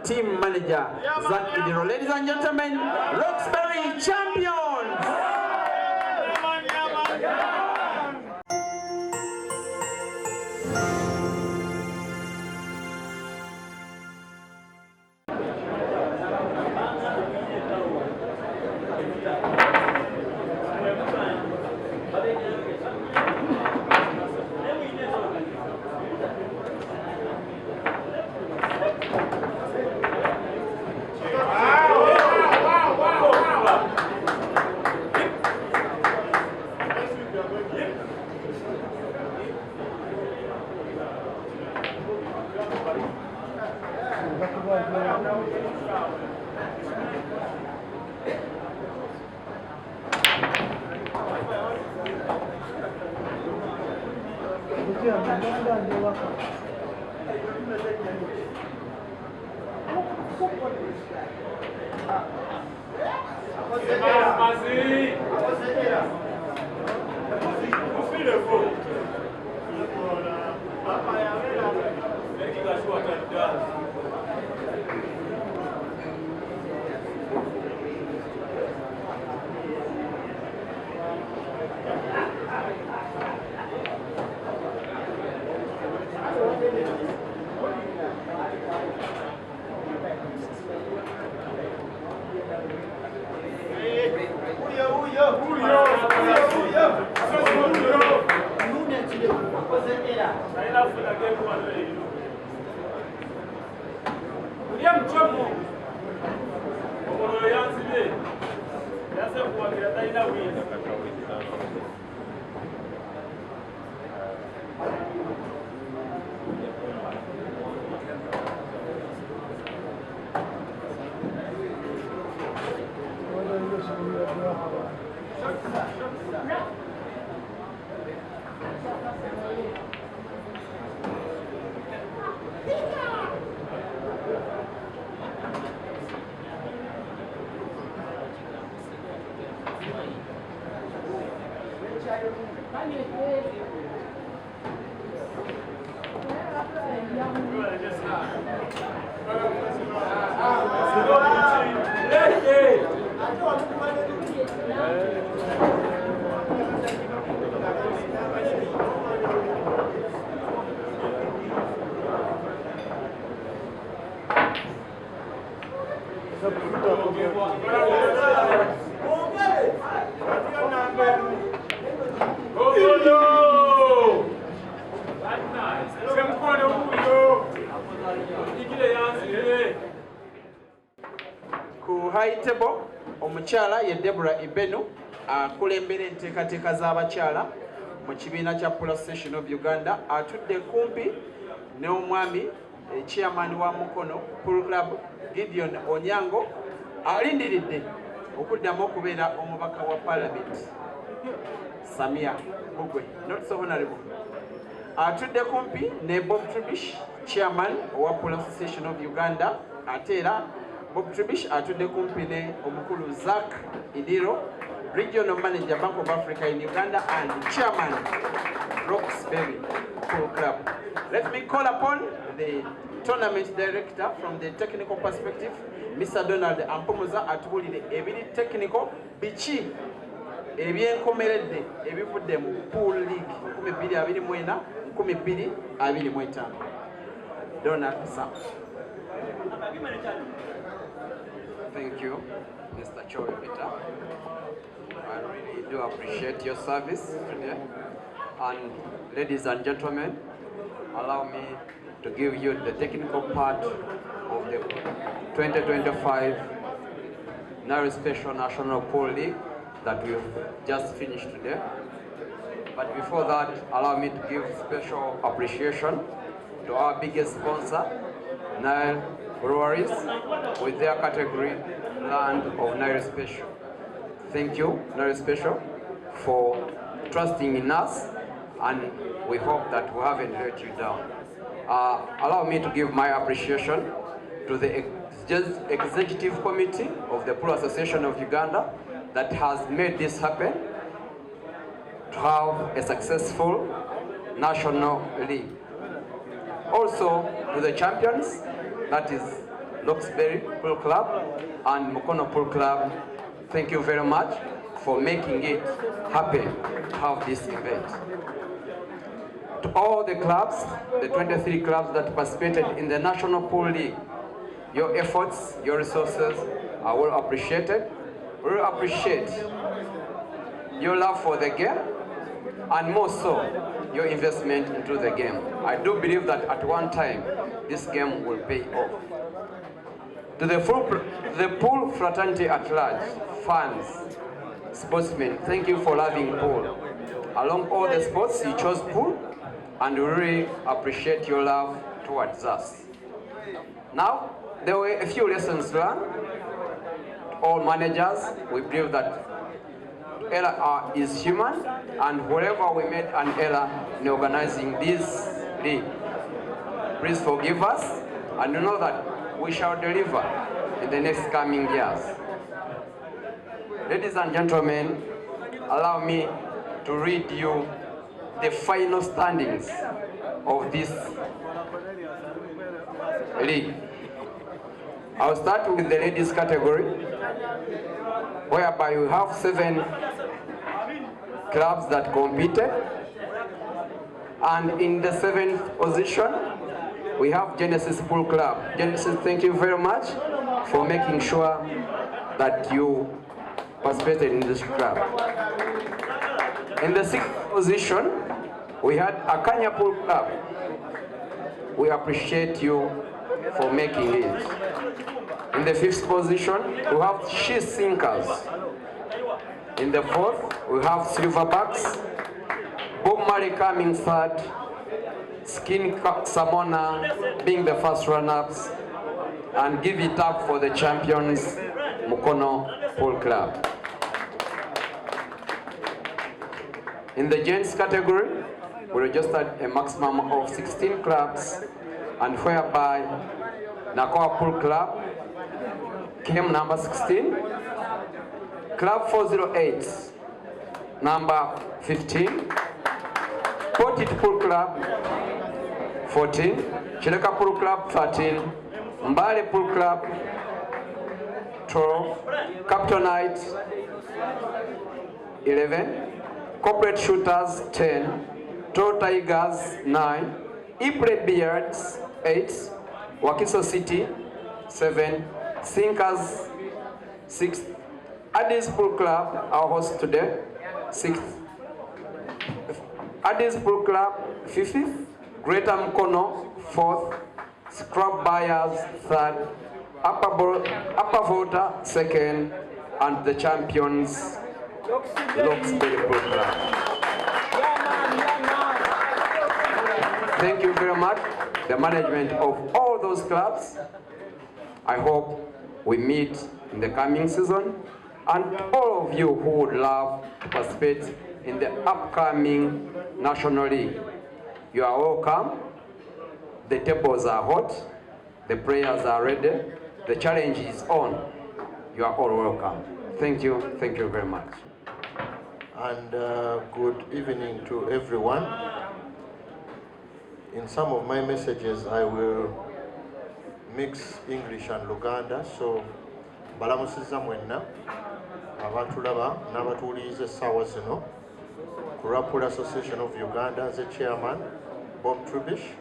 team manager Zach Idiro. Ladies and gentlemen, Roxbury champions! Ku high table omukyala ye Deborah Ibenu akulembera enteekateeka z'abakyala mu kibiina kya Pula Session of Uganda atudde kumpi n'omwami chairman wa Mukono Pool Club Gideon Onyango alindiridde okuddamu okubeera omubaka wa Parliament Samia Bugwe not so honorable. Atudde kumpi ne Bob Tribish chairman wa Pula Session of Uganda ate era Bob Tribish atudde kumpi ne omukulu Zach Idiro, regional manager Bank of Africa in Uganda and chairman Roxbury Pool Club. Let me call upon the tournament director from the technical perspective, Mr. Donald Ampomuza atubulire ebiri technical bichi ebyenkomeredde ebivudde mu Pool League 2024 2025. Donald, sir. Thank you, Mr. Chowe Peter. I really do appreciate your service today. And ladies and gentlemen, allow me to give you the technical part of the 2025 Nile Special National Pool League that we've just finished today. But before that, allow me to give special appreciation to our biggest sponsor, Nile Breweries, with their category Land of Nile Special. Thank you, Nile Special, for trusting in us, and we hope that we haven't let you down. Allow me to give my appreciation to the Executive Committee of the Pool Association of Uganda that has made this happen, to have a successful national league. Also to the champions, that is Loxbury Pool Club and Mukono Pool Club, thank you very much for making it happen to have this event. To all the clubs, the 23 clubs that participated in the National Pool League, your efforts, your resources are well appreciated. We will appreciate your love for the game and more so your investment into the game. I do believe that at one time this game will pay off. To the pool fraternity at large, fans, sportsmen, thank you for loving pool. Along all the sports, you chose pool, and we really appreciate your love towards us. Now, there were a few lessons learned. All managers, we believe that error is human, and wherever we made an error in organizing this league, please forgive us, and know that we shall deliver in the next coming years. Ladies and gentlemen, allow me to read you the final standings of this league. I'll start with the ladies category, whereby we have 7 clubs that competed, and in the 7th position we have Genesis Pool Club. Genesis, thank you very much for making sure that you participated in this club. In the 6th position we had Akanya Pool Club. We appreciate you for making it. In the 5th position we have She Sinkers. In the 4th we have Silverbacks, Bob Marley coming 3rd, Skin Samona being the first runners, and give it up for the champions, Mukono Pool Club. In the gents category, we registered a maximum of 16 clubs, and whereby Nakoa Pool Club came number 16, Club 408 number 15, Portit Pool Club 14, Chileka Pool Club 13, Mbale Pool Club 12, Captainite 11, Corporate Shooters 10, Tall Tigers 9, Iple Beards 8, Wakiso City 7, Sinkers 6, Addis Pool Club, our host today, 6th, Addis Pool Club 5th, Greater Mukono 4th, Scrub Buyers 3rd, Upper Volta 2nd, and the champions, Loxbury Pool Club. Thank you very much, the management of all those clubs. I hope we meet in the coming season, and all of you who would love to participate in the upcoming National League, you are welcome. The tables are hot, the players are ready, the challenge is on. You are all welcome. Thank you very much. And good evening to everyone. In some of my messages I will mix English and Luganda, so balamusiza mwenna abantulaba n'abatuulize essaawa zino ku Pool Association of Uganda, the chairman Bob Trubish,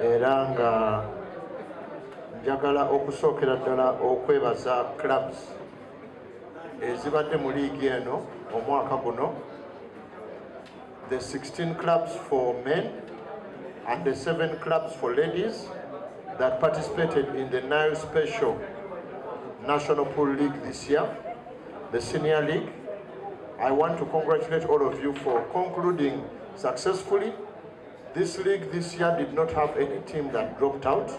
era nga njagala okusookera ddala okwebaza clubs ezibadde mu liigi eno omwaka guno, the 16 clubs for men and the 7 clubs for ladies that participated in the Nile Special National Pool League this year, the Senior League. I want to congratulate all of you for concluding successfully. This league this year did not have any team that dropped out,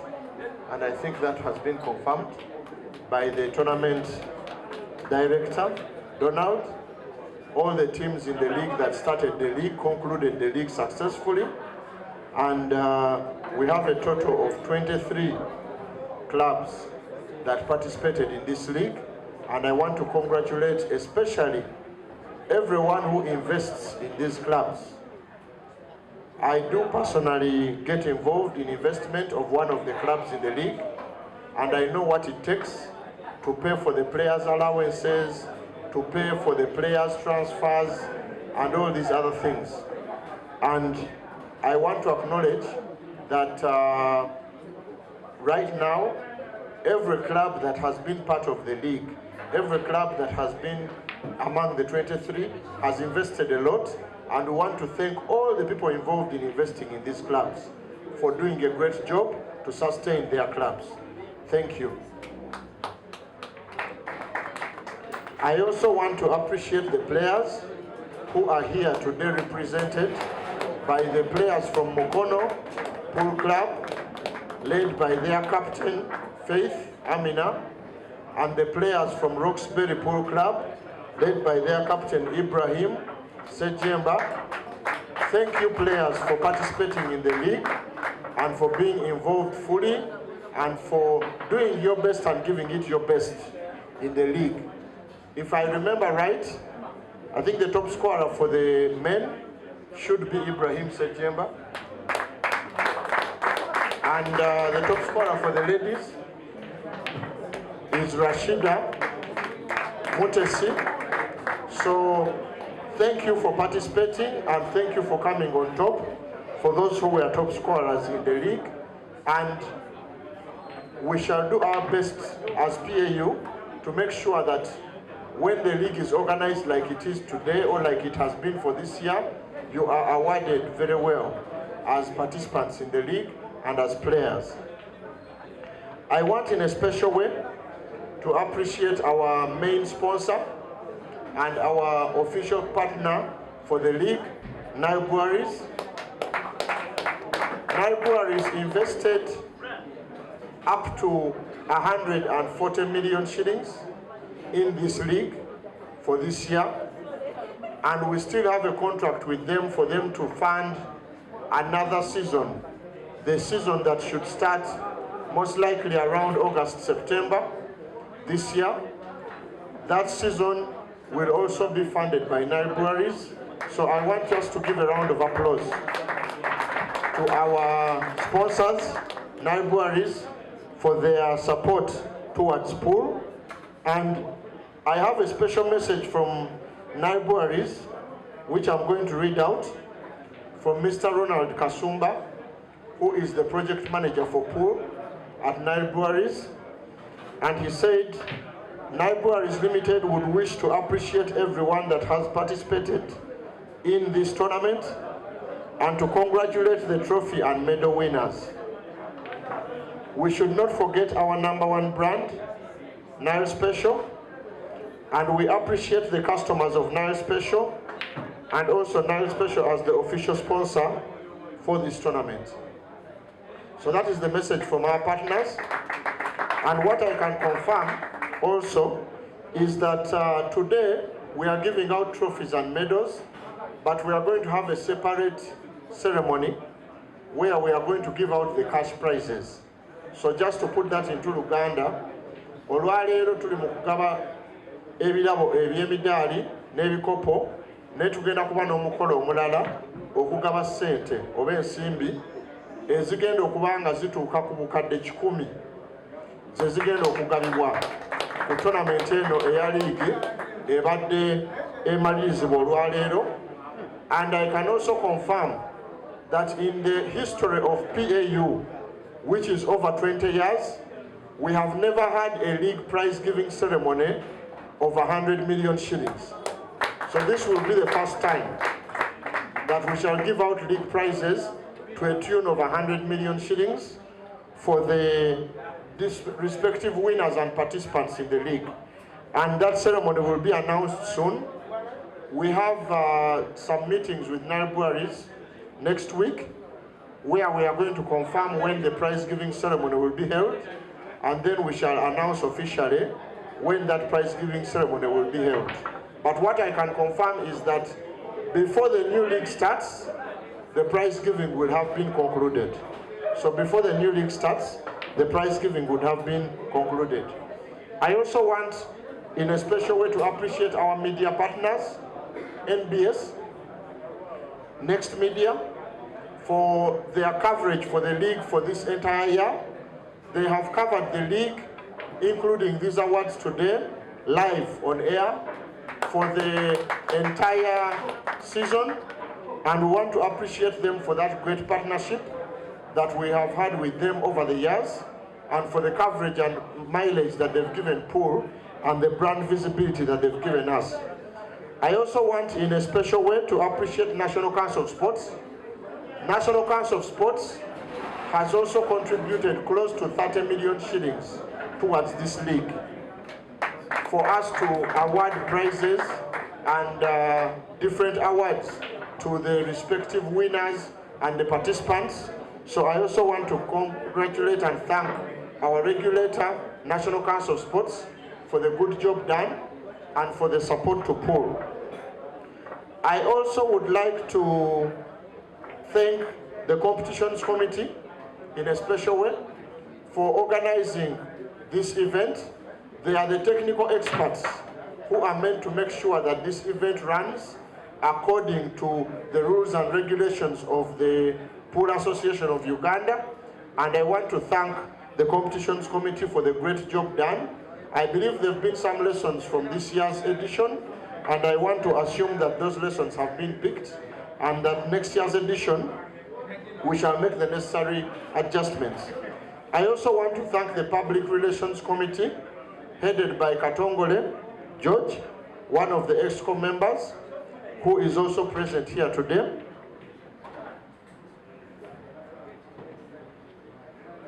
and I think that has been confirmed by the tournament director, Donald. All the teams in the league that started the league concluded the league successfully, and we have a total of 23 clubs that participated in this league, and I want to congratulate especially everyone who invests in these clubs. I do personally get involved in investment of one of the clubs in the league, and I know what it takes to pay for the players' allowances, to pay for the players' transfers, and all these other things. And I want to acknowledge that right now, every club that has been part of the league, every club that has been among the 23 has invested a lot, and we want to thank all the people involved in investing in these clubs for doing a great job to sustain their clubs. Thank you. I also want to appreciate the players who are here today, represented by the players from Mukono Pool Club, led by their captain, Faith Amina, and the players from Roxbury Pool Club, led by their captain, Ibrahim Sejemba. Thank you, players, for participating in the league and for being involved fully and for doing your best and giving it your best in the league. If I remember right, I think the top scorer for the men should be Ibrahim Sejemba. And the top scorer for the ladies is Rashida Mutesi. So thank you for participating and thank you for coming on top for those who were top scorers in the league. And we shall do our best as PAU to make sure that when the league is organized like it is today or like it has been for this year, you are awarded very well as participants in the league and as players. I want in a special way to appreciate our main sponsor and our official partner for the league, Nile Breweries. Nile Breweries invested up to 140 million shillings in this league for this year, and we still have a contract with them for them to fund another season, the season that should start most likely around August, September this year. That season will also be funded by Nile Breweries, so I want us to give a round of applause to our sponsors, Nile Breweries, for their support towards pool. And I have a special message from Nile Breweries, which I'm going to read out, from Mr. Ronald Kasumba, who is the project manager for pool at Nile Breweries. And he said, Nile Breweries Limited would wish to appreciate everyone that has participated in this tournament and to congratulate the trophy and medal winners. We should not forget our #1 brand, Nile Special, and we appreciate the customers of Nile Special and also Nile Special as the official sponsor for this tournament. So that is the message from our partners. And what I can confirm also is that today we are giving out trophies and medals, but we are going to have a separate ceremony where we are going to give out the cash prizes. So just to put that into Luganda, olwaleero tuli mu kugaba ebirabo eby'emidaali n'ebikopo, ne tugenda kuba n'omukolo omulala okugaba ssente oba ensimbi ezigenda okuba nga zituuka ku bukadde 100 ze zigenda okugabibwa ku tournament eno eya liigi ebadde emalirizibwa olwaleero. And I can also confirm that in the history of PAU, which is over 20 years, we have never had a league prize giving ceremony of 100 million shillings. So this will be the first time that we shall give out league prizes to a tune of 100 million shillings for the respective winners and participants in the league. And that ceremony will be announced soon. We have some meetings with Nile Breweries next week where we are going to confirm when the prize giving ceremony will be held, and then we shall announce officially when that prize giving ceremony will be held. But what I can confirm is that before the new league starts, the prize giving will have been concluded. So before the new league starts, the prize giving would have been concluded. I also want, in a special way, to appreciate our media partners, NBS, Next Media, for their coverage for the league for this entire year. They have covered the league, including these awards today, live on air for the entire season. And we want to appreciate them for that great partnership that we have had with them over the years, and for the coverage and mileage that they've given Pool and the brand visibility that they've given us. I also want in a special way to appreciate National Council of Sports. National Council of Sports has also contributed close to 30 million shillings towards this league for us to award prizes and different awards to the respective winners and the participants. So I also want to congratulate and thank our regulator, National Council of Sports, for the good job done and for the support to Pool. I also would like to thank the competitions committee in a special way for organizing this event. They are the technical experts who are meant to make sure that this event runs according to the rules and regulations of the Pool Association of Uganda. And I want to thank the competitions committee for the great job done. I believe there have been some lessons from this year's edition, and I want to assume that those lessons have been picked, and that next year's edition we shall make the necessary adjustments. I also want to thank the Public Relations Committee, headed by Katongole George, one of the EXCO members, who is also present here today.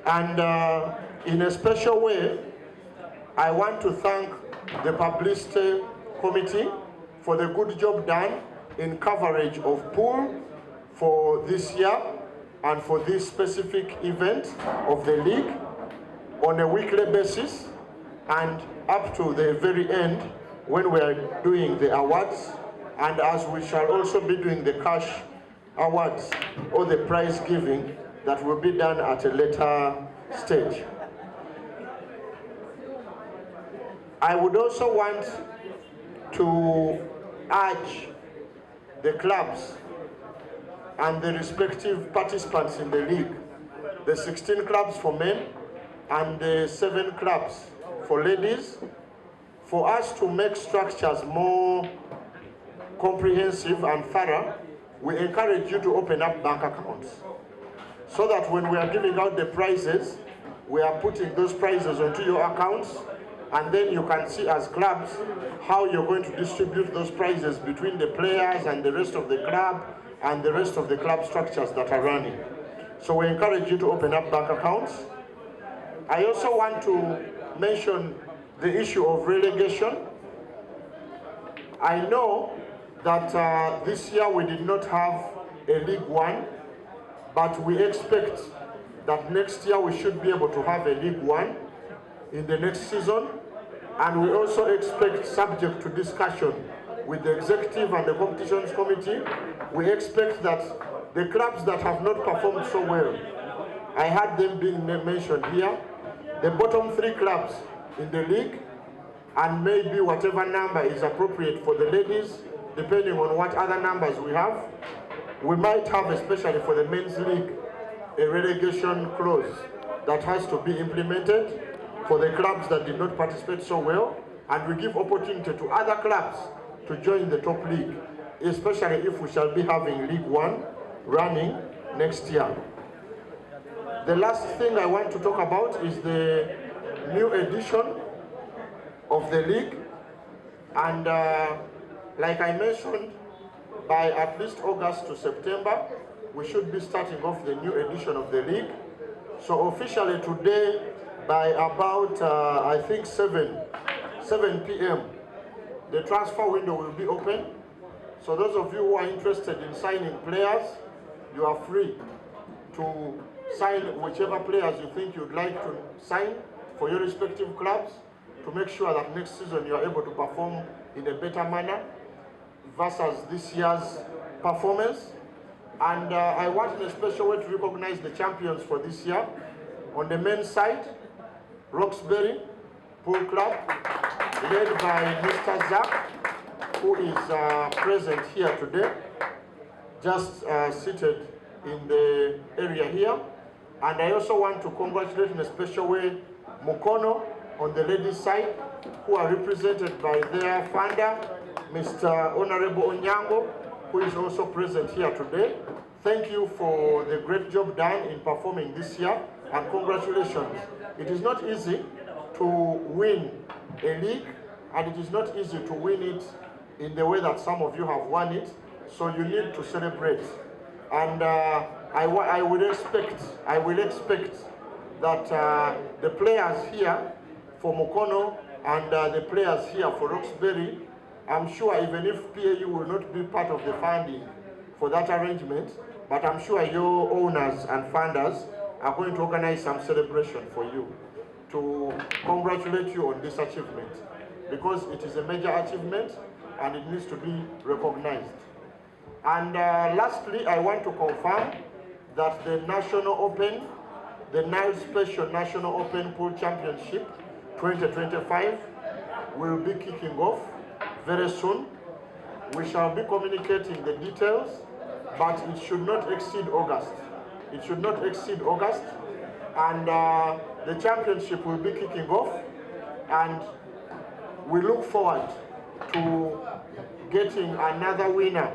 And in a special way, I want to thank the Publicity Committee for the good job done in coverage of Pool for this year and for this specific event of the league on a weekly basis and up to the very end when we are doing the awards, and as we shall also be doing the cash awards or the prize giving that will be done at a later stage. I would also want to urge the clubs and the respective participants in the league, the 16 clubs for men and the 7 clubs for ladies, for us to make structures more comprehensive and thorough. We encourage you to open up bank accounts so that when we are giving out the prizes, we are putting those prizes onto your accounts, and then you can see as clubs how you're going to distribute those prizes between the players and the rest of the club and the rest of the club structures that are running. So we encourage you to open up bank accounts. I also want to mention the issue of relegation. I know that this year we did not have a League One, but we expect that next year we should be able to have a League One in the next season. And we also expect, subject to discussion with the executive and the competitions committee, we expect that the clubs that have not performed so well, I had them being mentioned here, the bottom 3 clubs in the league, and maybe whatever number is appropriate for the ladies, depending on what other numbers we have. We might have, especially for the men's league, a relegation clause that has to be implemented for the clubs that did not participate so well, and we give opportunity to other clubs to join the top league, especially if we shall be having League One running next year. The last thing I want to talk about is the new edition of the league, and like I mentioned, by at least August to September, we should be starting off the new edition of the league. So officially today, by about, I think 7 p.m., the transfer window will be open. So those of you who are interested in signing players, you are free to sign whichever players you think you'd like to sign for your respective clubs to make sure that next season you are able to perform in a better manner versus this year's performance. And I want in a special way to recognize the champions for this year. On the men's side, Roxbury Pool Club, led by Mr. Zach, who is present here today, just seated in the area here. And I also want to congratulate in a special way Mukono on the ladies' side, who are represented by their founder, Mr. Honorable Onyango, who is also present here today. Thank you for the great job done in performing this year, and congratulations. It is not easy to win a league, and it is not easy to win it in the way that some of you have won it, so you need to celebrate. And I will expect that the players here for Mukono and the players here for Roxbury, I'm sure even if PAU will not be part of the funding for that arrangement, but I'm sure your owners and funders are going to organize some celebration for you to congratulate you on this achievement, because it is a major achievement and it needs to be recognized. And lastly, I want to confirm that the National Open, the Nile Special National Open Pool Championship 2025 will be kicking off very soon. We shall be communicating the details, but it should not exceed August. It should not exceed August, and the championship will be kicking off, and we look forward to getting another winner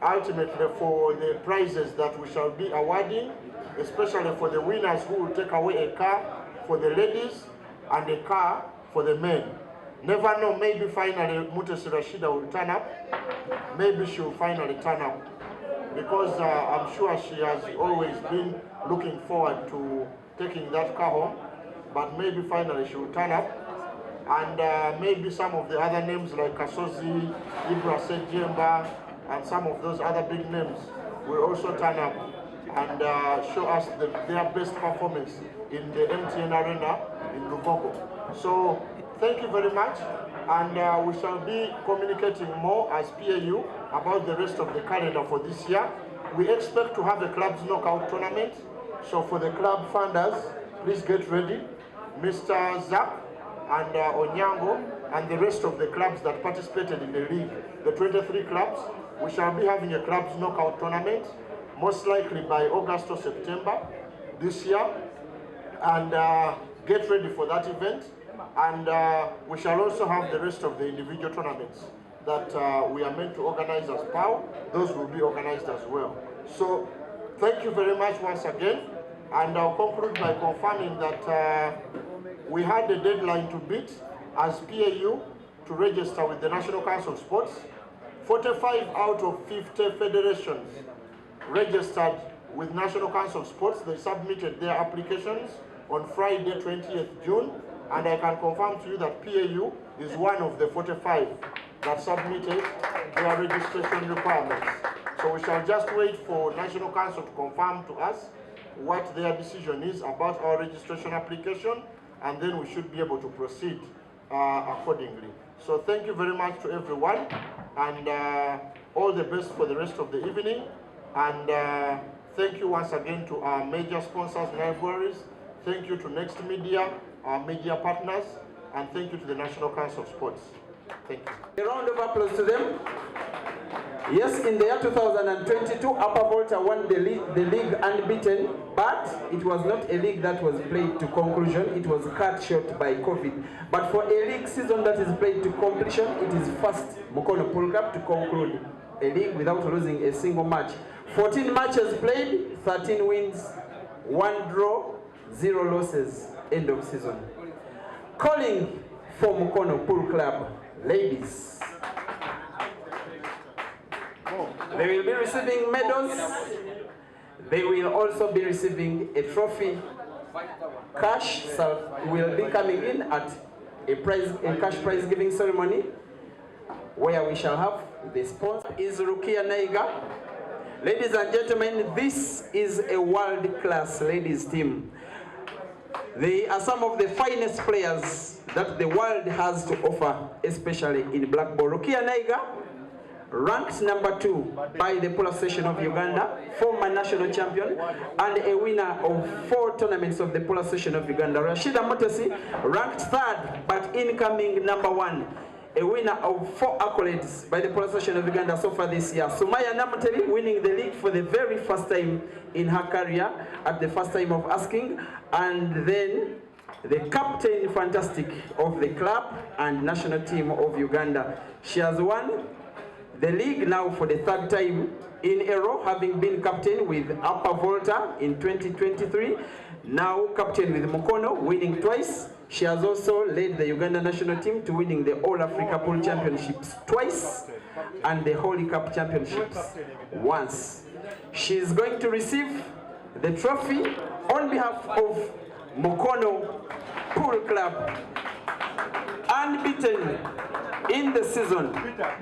ultimately for the prizes that we shall be awarding, especially for the winners who will take away a car for the ladies and a car for the men. Never know, maybe finally Mutesi Rashida will turn up. Maybe she will finally turn up, because I'm sure she has always been looking forward to taking that car home, but maybe finally she will turn up. And maybe some of the other names like Kasozi, Ibra Sejemba, and some of those other big names will also turn up and show us their best performance in the MTN Arena in Lugogo. So thank you very much, and we shall be communicating more as PAU about the rest of the calendar for this year. We expect to have a club's knockout tournament, so for the club funders, please get ready. Mr. Zak and Onyango and the rest of the clubs that participated in the league, the 23 clubs, we shall be having a club's knockout tournament, most likely by August or September this year, and get ready for that event. And we shall also have the rest of the individual tournaments that we are meant to organize as PAU. Those will be organized as well. So thank you very much once again, and I'll conclude by confirming that we had a deadline to beat as PAU to register with the National Council of Sports. 45 out of 50 federations registered with National Council of Sports. They submitted their applications on Friday, 20th June, and I can confirm to you that PAU is one of the 45 that submitted their registration requirements. So we shall just wait for National Council to confirm to us what their decision is about our registration application, and then we should be able to proceed accordingly. So thank you very much to everyone, and all the best for the rest of the evening. And thank you once again to our major sponsors, libraries. Thank you to Next Media, our media partners, and thank you to the National Council of Sports. Thank you. A round of applause to them. Yes, in the year 2022, Upper Volta won the league unbeaten, but it was not a league that was played to conclusion. It was cut short by COVID. But for a league season that is played to completion, it is first Mukono Pool Club to conclude a league without losing a single match. 14 matches played, 13 wins, 1 draw, 0 losses, end of season. Calling for Mukono Pool Club, ladies. They will be receiving medals. They will also be receiving a trophy. Cash will be coming in at a cash prize giving ceremony, where we shall have the sponsor is Rukia Naiga. Ladies and gentlemen, this is a world-class ladies team. They are some of the finest players that the world has to offer, especially in black ball. Rukia Naiga, ranked number 2 by the Polo Association of Uganda, former national champion, and a winner of 4 tournaments of the Polo Association of Uganda. Rashida Motesi, ranked 3rd, but incoming number 1, a winner of 4 accolades by the Polo Association of Uganda so far this year. Sumaya Namuteli winning the league for the very first time in her career at the first time of asking, and then the captain fantastic of the club and national team of Uganda. She has won the league now for the third time in a row, having been captain with Upper Volta in 2023, now captain with Mukono, winning twice. She has also led the Uganda national team to winning the All Africa Pool Championships twice and the Holy Cup Championships once. She is going to receive the trophy on behalf of Mukono Pool Club, unbeaten in the season,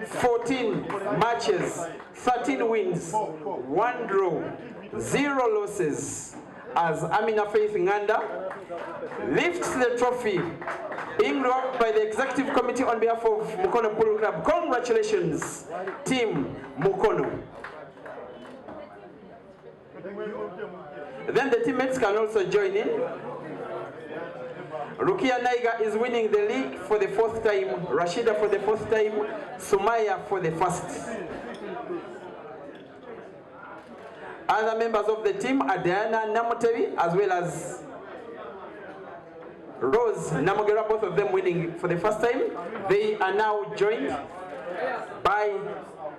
14 matches, 13 wins, 1 draw, 0 losses, as Amina Faith Nganda lifts the trophy, being wrapped by the executive committee on behalf of Mukono Pool Club. Congratulations, Team Mukono. Then the teammates can also join in. Rukia Naiga is winning the league for the 4th time, Rashida for the 4th time, Sumaya for the 1st. Other members of the team are Diana Namotevi as well as Rose Namogera, both of them winning for the 1st time. They are now joined by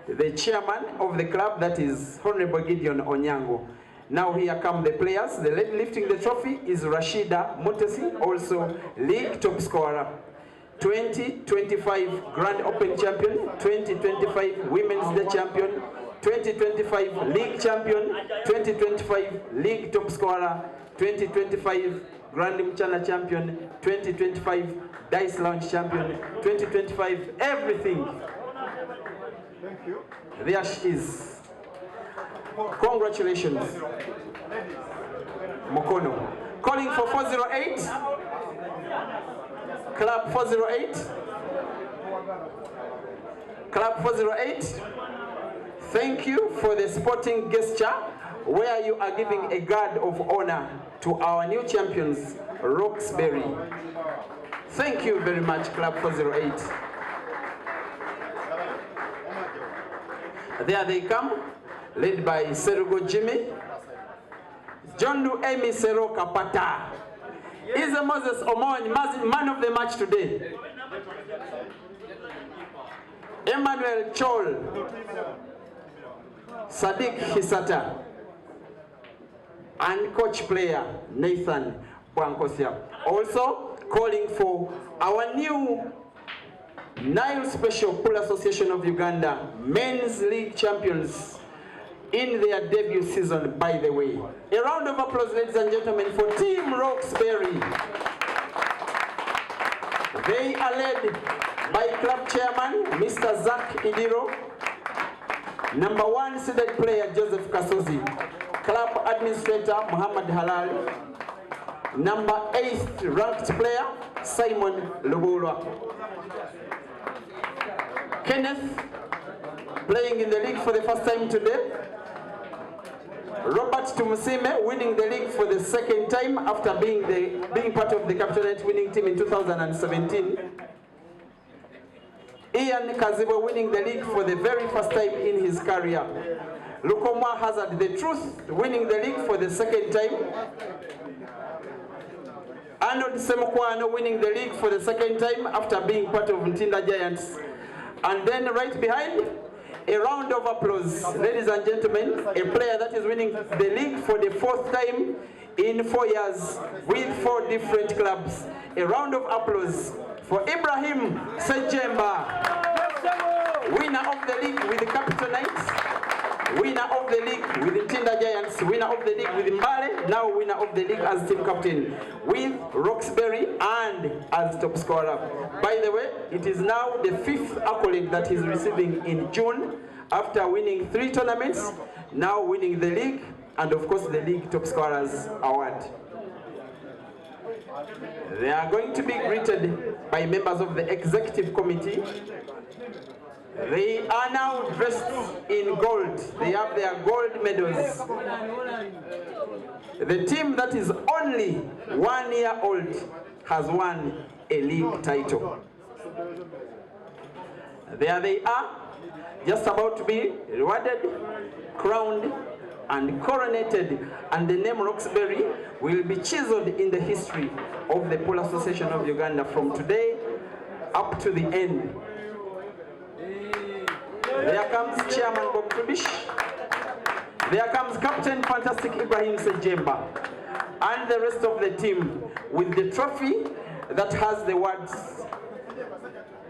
the chairman of the club, that is Honorable Gideon Onyango. Now here come the players. The lady lifting the trophy is Rashida Mutesi, also league top scorer. 2025 Grand Open champion, 2025 Women's Day champion, 2025 league champion, 2025 league top scorer, 2025 Grand Mchana champion, 2025 Dice Lounge champion, 2025 everything. Thank you. There she is. Congratulations, Mukono. Calling for 408. Club 408. Club 408. Thank you for the sporting gesture where you are giving a guard of honor to our new champions, Roxbury. Thank you very much, Club 408. There they come, led by Serugo Jimmy. Jondu Emi Sero Kapata. Is Moses Omon, man of the match today. Emmanuel Chol. Sadiq Hisata. And coach player Nathan Bwankosia. Also calling for our new Nile Special Pool Association of Uganda Men's League champions in their debut season, by the way. A round of applause, ladies and gentlemen, for Team Roxbury. They are led by club chairman, Mr. Zach Idiro, number 1 seeded player, Joseph Kasozi, club administrator, Muhammad Halal, number 8th ranked player, Simon Lubulwa. Kenneth, playing in the league for the first time today. Robert Tumusime, winning the league for the 2nd time after being part of the captainate winning team in 2017. Ian Kazibo winning the league for the very first time in his career. Lukomwa Hazard the Truth winning the league for the 2nd time. Arnold Semukwano winning the league for the 2nd time after being part of Ntinda Giants. And then right behind, a round of applause, ladies and gentlemen, a player that is winning the league for the 4th time in 4 years with 4 different clubs. A round of applause for Ibrahim Sejemba, winner of the league with the Capital Knights, winner of the league with the Tinda Giants, winner of the league with Mbale, now winner of the league as team captain with Roxbury and as top scorer. By the way, it is now the 5th accolade that he's receiving in June after winning 3 tournaments, now winning the league and of course the league top scorers award. They are going to be greeted by members of the executive committee. They are now dressed in gold. They have their gold medals. The team that is only 1 year old has won a league title. There they are, just about to be rewarded, crowned, and coronated, and the name Roxbury will be chiseled in the history of the Pool Association of Uganda from today up to the end. There comes Chairman Bob Trubish. There comes Captain Fantastic Ibrahim Sejemba and the rest of the team with the trophy that has the words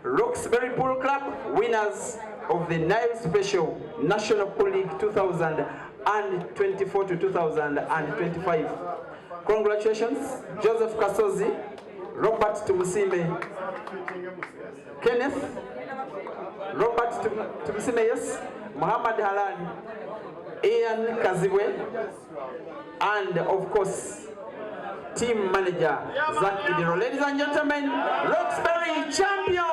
Roxbury Pool Club, winners of the Nile Special National Pool League 2024 to 2025. Congratulations, Joseph Kasozi, Robert Tumusime, Kenneth, Robert Tumusime, yes, Muhammad Halan, Ian Kazibwe, and of course, team manager Zach Idiro. Ladies and gentlemen, Roxbury champions!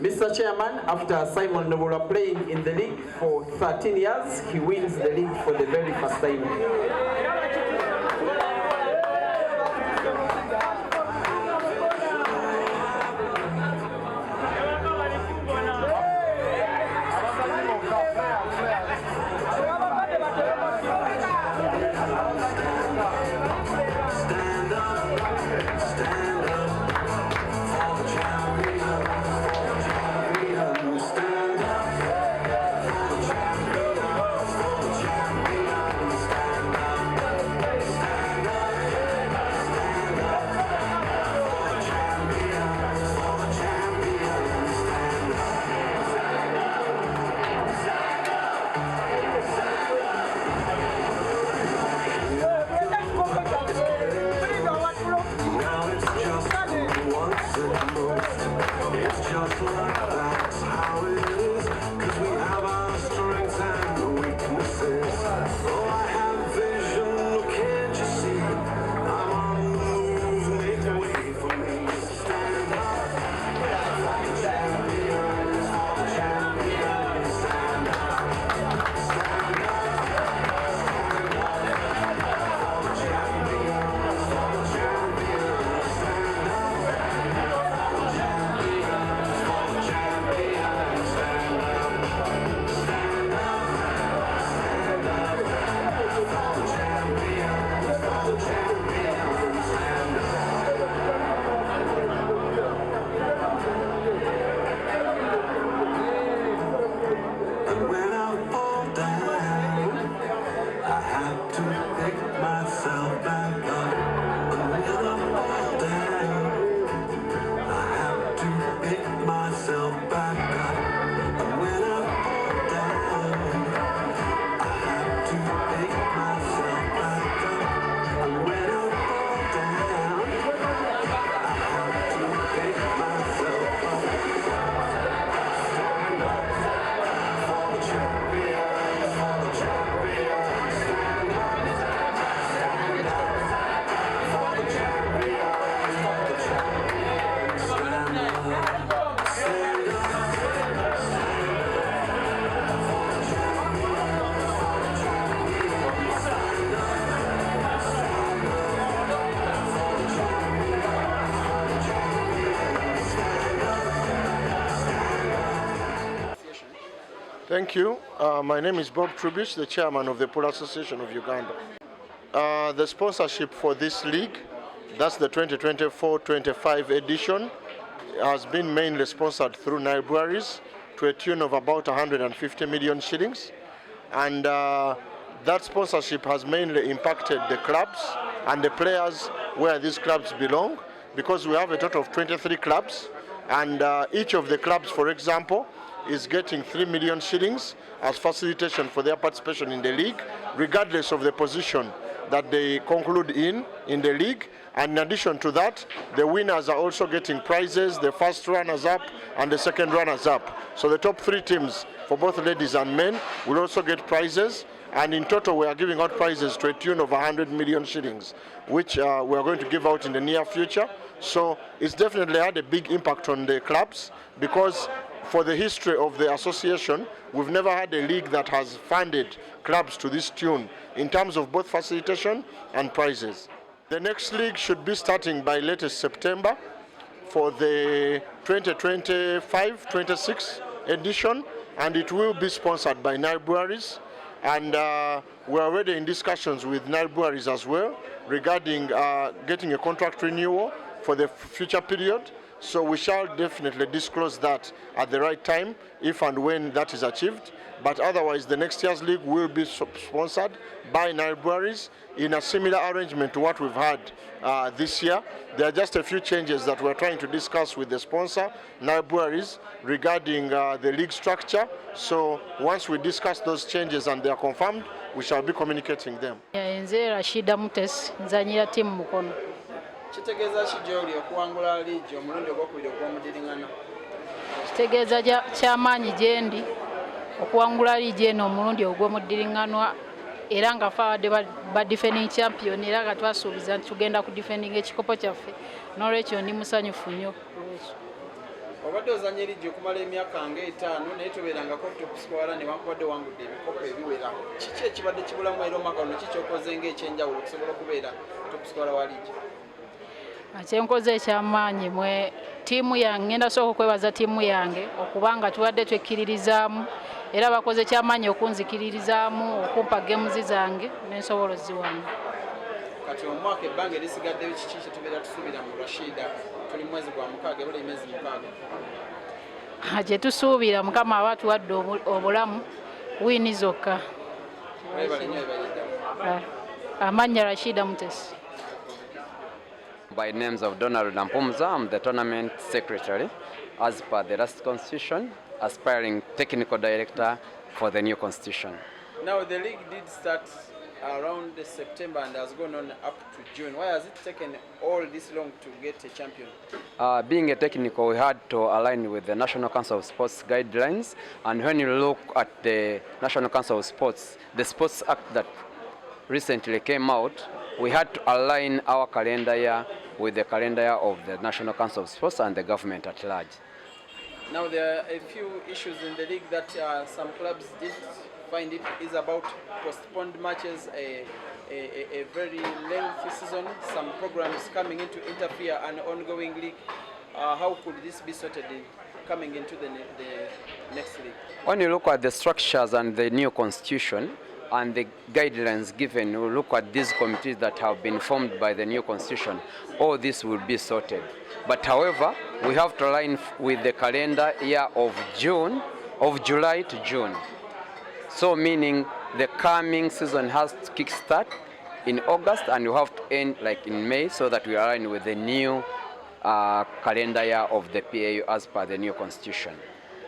Mr. Chairman, after Simon Nobola playing in the league for 13 years, he wins the league for the very first time. Thank you. My name is Bob Trubish, the chairman of the Pool Association of Uganda. The sponsorship for this league, that's the 2024-25 edition, has been mainly sponsored through Nile breweries to a tune of about 150 million shillings. And that sponsorship has mainly impacted the clubs and the players where these clubs belong, because we have a total of 23 clubs, and each of the clubs, for example, is getting 3 million shillings as facilitation for their participation in the league, regardless of the position that they conclude in the league. And in addition to that, the winners are also getting prizes, the first runners-up and the second runners-up. So the top 3 teams for both ladies and men will also get prizes. And in total, we are giving out prizes to a tune of 100 million shillings, which we are going to give out in the near future. So it's definitely had a big impact on the clubs, because for the history of the association, we've never had a league that has funded clubs to this tune in terms of both facilitation and prizes. The next league should be starting by latest September for the 2025-26 edition, and it will be sponsored by Nile Breweries. And we're already in discussions with Nile Breweries as well regarding getting a contract renewal for the future period. So we shall definitely disclose that at the right time, if and when that is achieved. But otherwise, the next year's league will be sponsored by Nile Breweries in a similar arrangement to what we've had this year. There are just a few changes that we're trying to discuss with the sponsor, Nile Breweries, regarding the league structure. So once we discuss those changes and they are confirmed, we shall be communicating them. Nze Rashida Mutes, nzanyira timu Mukono. Kitegeeza kijoli okuwangula liigi omulundi ogwokubiri ogw'omudiringana. Kitegeeza kyamaanyi gye ndi okuwangula liigi eno omulundi ogw'omudiringanwa era nga ffe abadde ba defending champion era nga twasuubiza nti tugenda ku defending ekikopo kyaffe n'olwekyo ndi musanyufu nnyo. Obadde ozanya liigi okumala emyaka nga 5 naye tobeerangako top scorer ne wankubadde wangudde ebikopo ebiwera. Kiki ekibadde kibulamu era omwaka guno kikyokoze ng'ekyenjawulo okusobola okubeera top scorer wa liigi? Kyenkoze ekyamaanyi mwe tiimu yange ngenda sooka okwebaza tiimu yange okubanga tubadde twekkiririzaamu era bakoze kyamaanyi okunzikiririzaamu okumpa games zange n'ensobolozi wange. Kati omwaka ebbanga erisigaddeyo kiki kye tubeera tusuubira mu Rashida? Tuli mwezi gwa mukaaga ebula emyezi 6. Kye tusuubira Mukama aba atuwadde obulamu wiini zokka. Amannya Rashida Mutesi. By names of Donald Nampumza, I'm the tournament secretary, as per the last constitution, aspiring technical director for the new constitution. Now the league did start around September and has gone on up to June. Why has it taken all this long to get a champion? Being a technical, we had to align with the National Council of Sports guidelines, and when you look at the National Council of Sports, the Sports Act that recently came out, we had to align our calendar year with the calendar year of the National Council of Sports and the government at large. Now there are a few issues in the league that some clubs did find it is about postponed matches, a very lengthy season, some programs coming in to interfere an ongoing league. How could this be sorted coming into the next league? When you look at the structures and the new constitution, and the guidelines given, we look at these committees that have been formed by the new constitution, all this will be sorted. But however, we have to align with the calendar year of July to June. So meaning the coming season has to kickstart in August and you have to end like in May, so that we align with the new calendar year of the PAU as per the new constitution.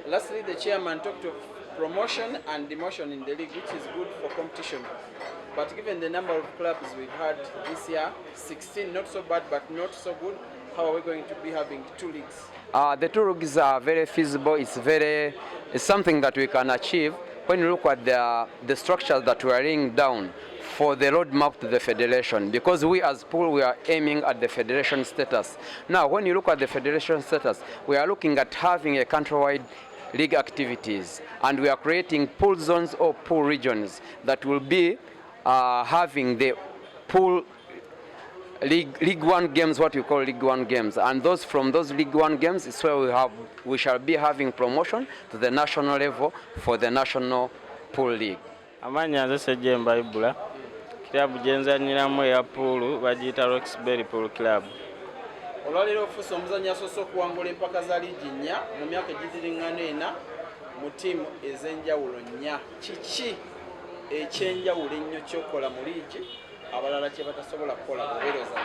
Lastly, the chairman talked of promotion and demotion in the league, which is good for competition. But given the number of clubs we've had this year, 16, not so bad but not so good, how are we going to be having 2 leagues? The 2 leagues are very feasible. It's something that we can achieve when you look at the structures that we are laying down for the roadmap to the federation, because we as pool, we are aiming at the federation status. Now, when you look at the federation status, we are looking at having a countrywide league activities, and we are creating pool zones or pool regions that will be having the pool League 1 games, what we call League 1 games, and from those League 1 games is where we shall be having promotion to the national level for the national pool league. Amanya nze Sejjemba Ibula, kilabu gyenzanyiramu eya pool bagiyita Roxbury Pool Club. Olwaleero ofuuse omuzannyi asoose okuwangula empaka za liigi 4 mu myaka egidiringana 4 mu ttiimu ez'enjawulo 4. Kiki ekyenjawulo ennyo ky'okola mu liigi abalala kye batasobola kukola kubeereza?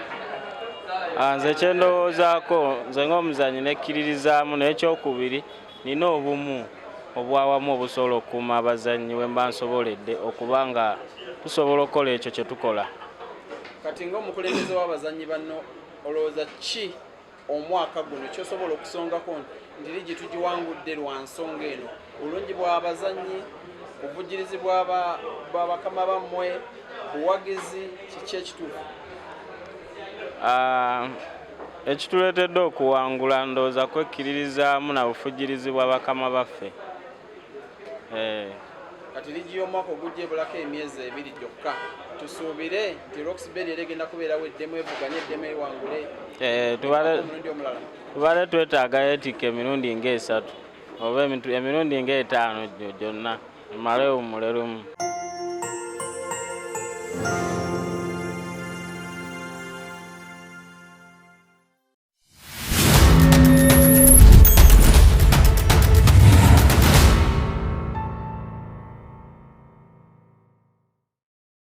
Nze kyendowoozaako, nze ng'omuzannyi nekkiririzaamu, n'ekyokubiri nina obumu obwawamu obusobola okukuuma abazannyi we mba nsoboledde okuba nga tusobola okukola ekyo kye tukola. Kati ng'omukulembeze w'abazannyi banno, olowooza ki omwaka guno kyosobola okusongako nti liigi tugiwangudde lwa nsonga eno? Bulungi bw'abazannyi, obuvujjirizi bw'abakama bammwe, buwagizi, kiki ekituufu? ekituleetedde okuwangula ndowooza kwekkiririzaamu na bufujirizi bwa bakama baffe. Kati ligi y'omwaka ogujja ebulako emyezi 2 gyokka. Tusuubire nti Roxbury egenda kubeerawo eddemu evuganye eddemu ewangule. Tubale twetaagayo etikka emirundi nga 3 oba emirundi nga 5 gyonna emale omule lumu.